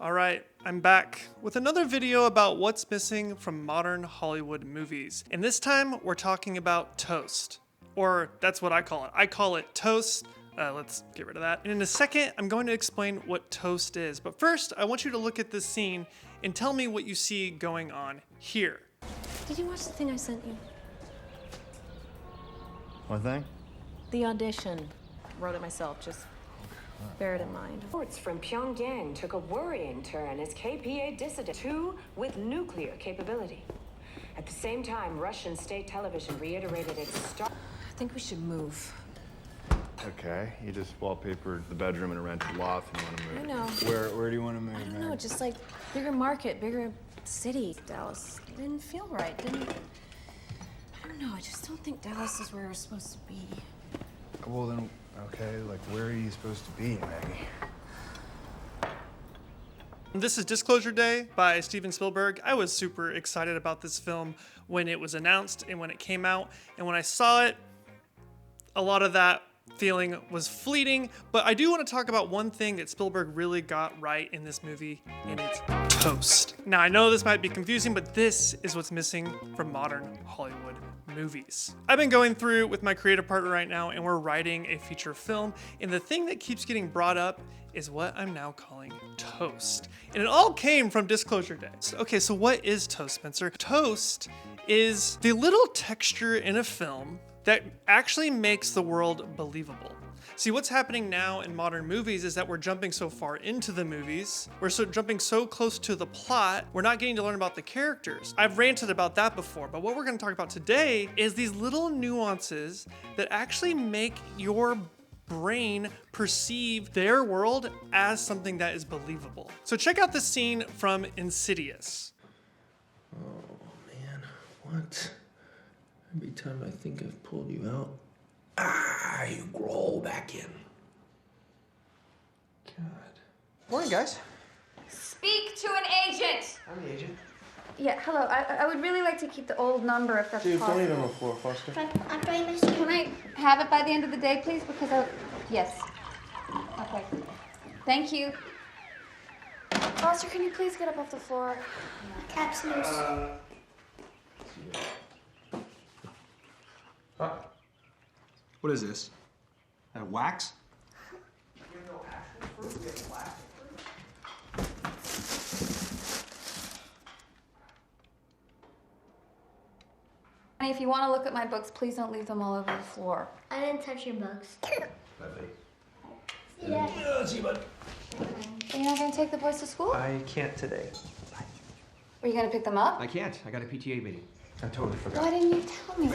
All right, I'm back with another video about what's missing from modern Hollywood movies. And this time we're talking about toast, or that's what I call it. I call it toast. Let's get rid of that. And in a second, I'm going to explain what toast is. But first, I want you to look at this scene and tell me what you see going on here. Did you watch the thing I sent you? What thing? The audition. Wrote it myself, just bear it in mind. Reports from Pyongyang took a worrying turn as KPA dissident, two with nuclear capability. At the same time, Russian state television reiterated its I think we should move. Okay, you just wallpapered the bedroom in a rented loft and you want to move. I know. Where do you want to move, I don't know, just like bigger market, bigger city. Dallas didn't feel right, I don't know, I just don't think Dallas is where we're supposed to be. Well then, okay, like where are you supposed to be, Maggie? This is Disclosure Day by Steven Spielberg. I was super excited about this film when it was announced and when it came out. And when I saw it, a lot of that feeling was fleeting. But I do want to talk about one thing that Spielberg really got right in this movie, and it's toast. Now, I know this might be confusing, but this is what's missing from modern Hollywood movies. I've been going through with my creative partner right now, and we're writing a feature film. And the thing that keeps getting brought up is what I'm now calling toast. And it all came from Disclosure Day. Okay, so what is toast, Spencer? Toast is the little texture in a film that actually makes the world believable. See, what's happening now in modern movies is that we're jumping so far into the movies, jumping so close to the plot, we're not getting to learn about the characters. I've ranted about that before, but what we're gonna talk about today is these little nuances that actually make your brain perceive their world as something that is believable. So check out this scene from Insidious. Oh man, what? Every time I think I've pulled you out, you roll back in. God. Morning, guys. Speak to an agent! I'm the agent. Yeah, hello. I would really like to keep the old number if that's Dude, possible. don't eat on the floor, Foster. Can I have it by the end of the day, please? Because yes. Okay. Thank you. Foster, can you please get up off the floor? Caps loose. What is this? Wax? Honey, if you want to look at my books, please don't leave them all over the floor. I didn't touch your books. See ya. See you, bud. Are you not going to take the boys to school? I can't today. Are you going to pick them up? I can't. I got a PTA meeting. I totally forgot. Why didn't you tell me?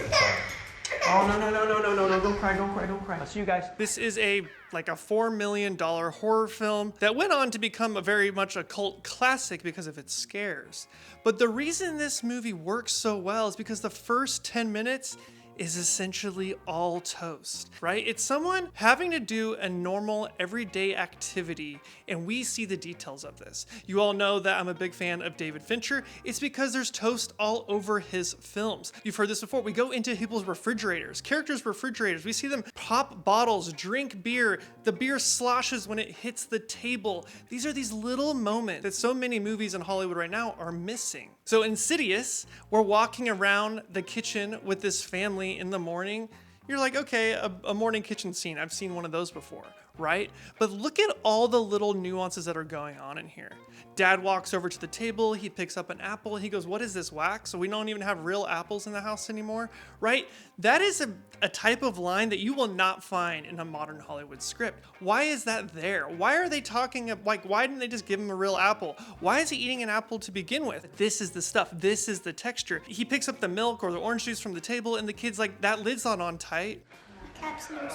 Oh, no. Don't cry. I'll see you guys. This is a $4 million horror film that went on to become very much a cult classic because of its scares. But the reason this movie works so well is because the first 10 minutes is essentially all toast, right? It's someone having to do a normal everyday activity, and we see the details of this. You all know that I'm a big fan of David Fincher. It's because there's toast all over his films. You've heard this before. We go into people's refrigerators, characters' refrigerators. We see them pop bottles, drink beer. The beer sloshes when it hits the table. These are these little moments that so many movies in Hollywood right now are missing. So Insidious, we're walking around the kitchen with this family in the morning. You're like, okay, a morning kitchen scene. I've seen one of those before, right? But look at all the little nuances that are going on in here. Dad walks over to the table. He picks up an apple. He goes, what is this, wax? So we don't even have real apples in the house anymore, right? That is a type of line that you will not find in a modern Hollywood script. Why is that there? Why are they talking, why didn't they just give him a real apple? Why is he eating an apple to begin with? This is the stuff. This is the texture. He picks up the milk or the orange juice from the table, and the kid's like, that lid's not on tight. Caps loose.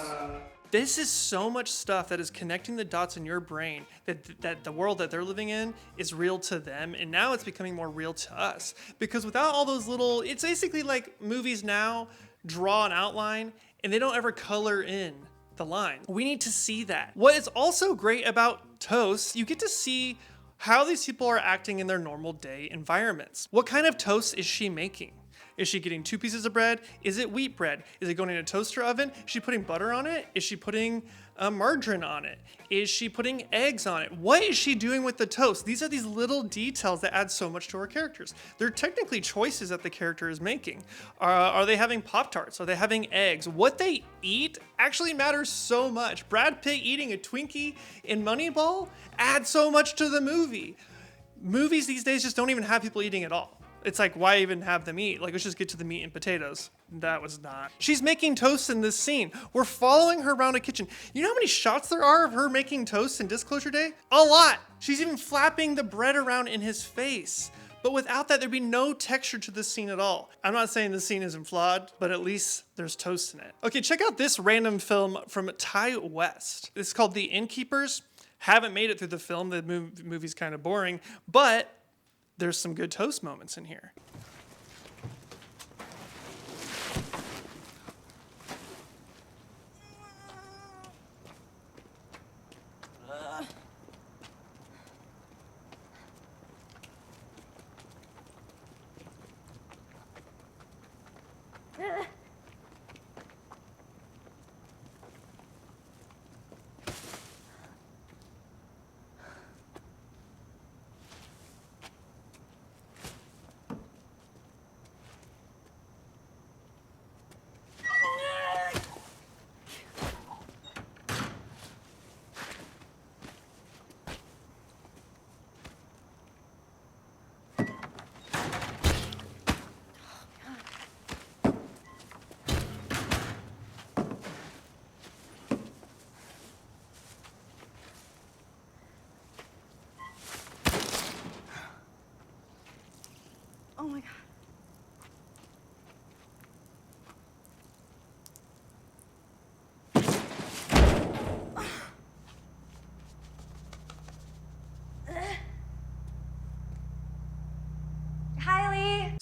This is so much stuff that is connecting the dots in your brain that the world that they're living in is real to them, and now it's becoming more real to us. Because without all those little, it's basically like movies now draw an outline and they don't ever color in the line. We need to see that. What is also great about toast, you get to see how these people are acting in their normal day environments. What kind of toast is she making? Is she getting 2 pieces of bread? Is it wheat bread? Is it going in a toaster oven? Is she putting butter on it? Is she putting margarine on it? Is she putting eggs on it? What is she doing with the toast? These are these little details that add so much to our characters. They're technically choices that the character is making. Are they having Pop-Tarts? Are they having eggs? What they eat actually matters so much. Brad Pitt eating a Twinkie in Moneyball adds so much to the movie. Movies these days just don't even have people eating at all. It's like, why even have them eat? Like, let's just get to the meat and potatoes. That was not. She's making toast in this scene. We're following her around a kitchen. You know how many shots there are of her making toast in Disclosure Day? A lot. She's even flapping the bread around in his face. But without that, there'd be no texture to this scene at all. I'm not saying this scene isn't flawed, but at least there's toast in it. Okay, check out this random film from Ty West. It's called The Innkeepers. Haven't made it through the film. The movie's kind of boring, but there's some good toast moments in here. Oh my God.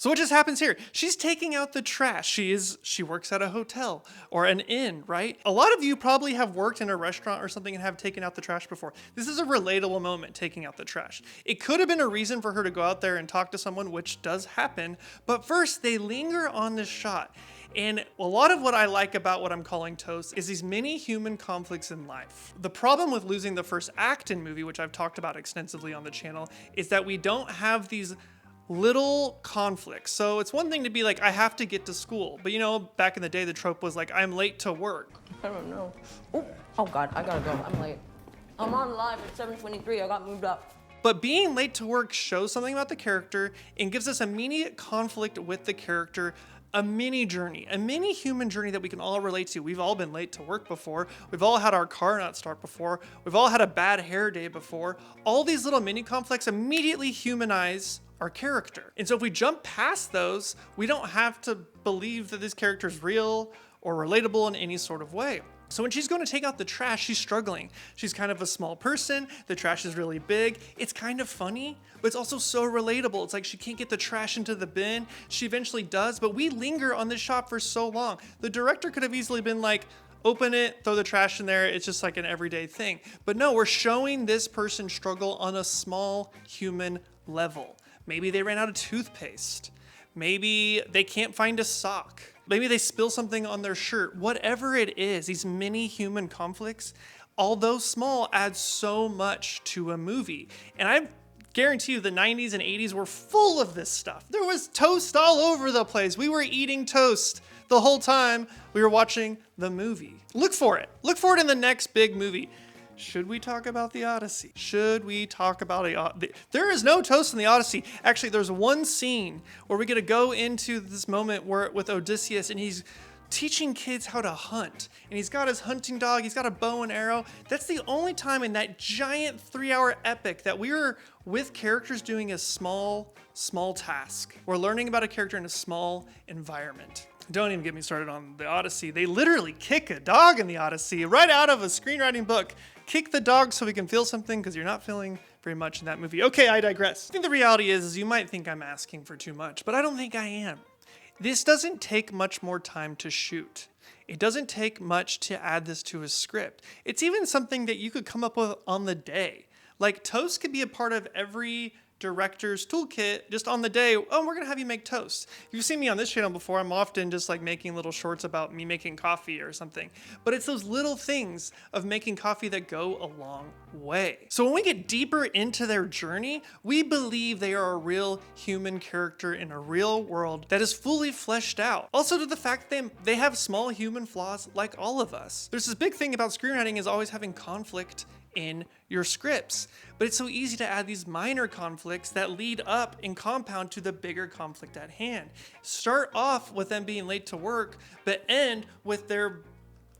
So what just happens here? She's taking out the trash. She works at a hotel or an inn, right? A lot of you probably have worked in a restaurant or something and have taken out the trash before. This is a relatable moment, taking out the trash. It could have been a reason for her to go out there and talk to someone, which does happen. But first, they linger on this shot. And a lot of what I like about what I'm calling toast is these mini human conflicts in life. The problem with losing the first act in movie, which I've talked about extensively on the channel, is that we don't have these little conflicts. So it's one thing to be like, I have to get to school. But you know, back in the day, the trope was like, I'm late to work. I don't know. Oh God, I gotta go. I'm late. I'm on live at 7:23. I got moved up. But being late to work shows something about the character and gives us immediate conflict with the character, a mini journey, a mini human journey that we can all relate to. We've all been late to work before. We've all had our car not start before. We've all had a bad hair day before. All these little mini conflicts immediately humanize our character. And so if we jump past those, we don't have to believe that this character is real or relatable in any sort of way. So when she's going to take out the trash, she's struggling. She's kind of a small person. The trash is really big. It's kind of funny, but it's also so relatable. It's like she can't get the trash into the bin. She eventually does, but we linger on this shot for so long. The director could have easily been like, open it, throw the trash in there. It's just like an everyday thing. But no, we're showing this person struggle on a small human level. Maybe they ran out of toothpaste. Maybe they can't find a sock. Maybe they spill something on their shirt. Whatever it is, these mini human conflicts, although small, add so much to a movie. And I guarantee you the 90s and 80s were full of this stuff. There was toast all over the place. We were eating toast the whole time we were watching the movie. Look for it. Look for it in the next big movie. Should we talk about the Odyssey? Should we talk about there is no toast in the Odyssey. Actually, there's one scene where we get to go into this moment where with Odysseus and he's teaching kids how to hunt. And he's got his hunting dog, he's got a bow and arrow. That's the only time in that giant 3-hour epic that we were with characters doing a small task. We're learning about a character in a small environment. Don't even get me started on the Odyssey. They literally kick a dog in the Odyssey right out of a screenwriting book. Kick the dog so we can feel something because you're not feeling very much in that movie. Okay, I digress. I think the reality is you might think I'm asking for too much, but I don't think I am. This doesn't take much more time to shoot. It doesn't take much to add this to a script. It's even something that you could come up with on the day. Like toast could be a part of every director's toolkit just on the day, oh, we're gonna have you make toast. You've seen me on this channel before, I'm often just like making little shorts about me making coffee or something. But it's those little things of making coffee that go a long way. So when we get deeper into their journey, we believe they are a real human character in a real world that is fully fleshed out. Also to the fact that they have small human flaws like all of us. There's this big thing about screenwriting is always having conflict in your scripts, but it's so easy to add these minor conflicts that lead up and compound to the bigger conflict at hand. Start off with them being late to work, but end with their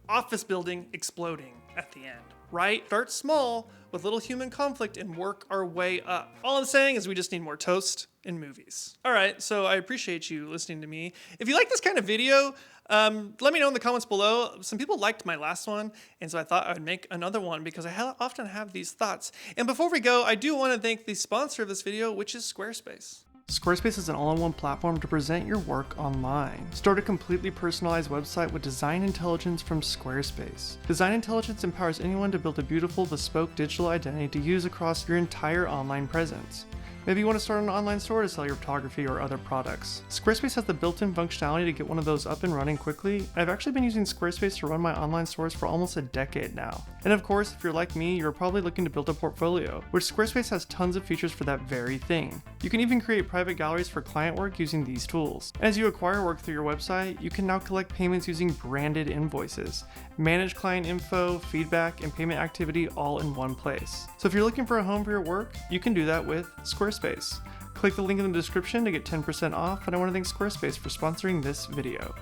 office building exploding at the end, right? Start small with little human conflict and work our way up. All I'm saying is we just need more toast in movies. All right, so I appreciate you listening to me. If you like this kind of video, let me know in the comments below. Some people liked my last one, and so I thought I would make another one because I often have these thoughts. And before we go, I do want to thank the sponsor of this video, which is Squarespace. Squarespace is an all-in-one platform to present your work online. Start a completely personalized website with design intelligence from Squarespace. Design intelligence empowers anyone to build a beautiful, bespoke digital identity to use across your entire online presence. Maybe you want to start an online store to sell your photography or other products. Squarespace has the built-in functionality to get one of those up and running quickly. I've actually been using Squarespace to run my online stores for almost a decade now. And of course, if you're like me, you're probably looking to build a portfolio, which Squarespace has tons of features for that very thing. You can even create private galleries for client work using these tools. As you acquire work through your website, you can now collect payments using branded invoices, manage client info, feedback, and payment activity all in one place. So if you're looking for a home for your work, you can do that with Squarespace. Click the link in the description to get 10% off, and I want to thank Squarespace for sponsoring this video.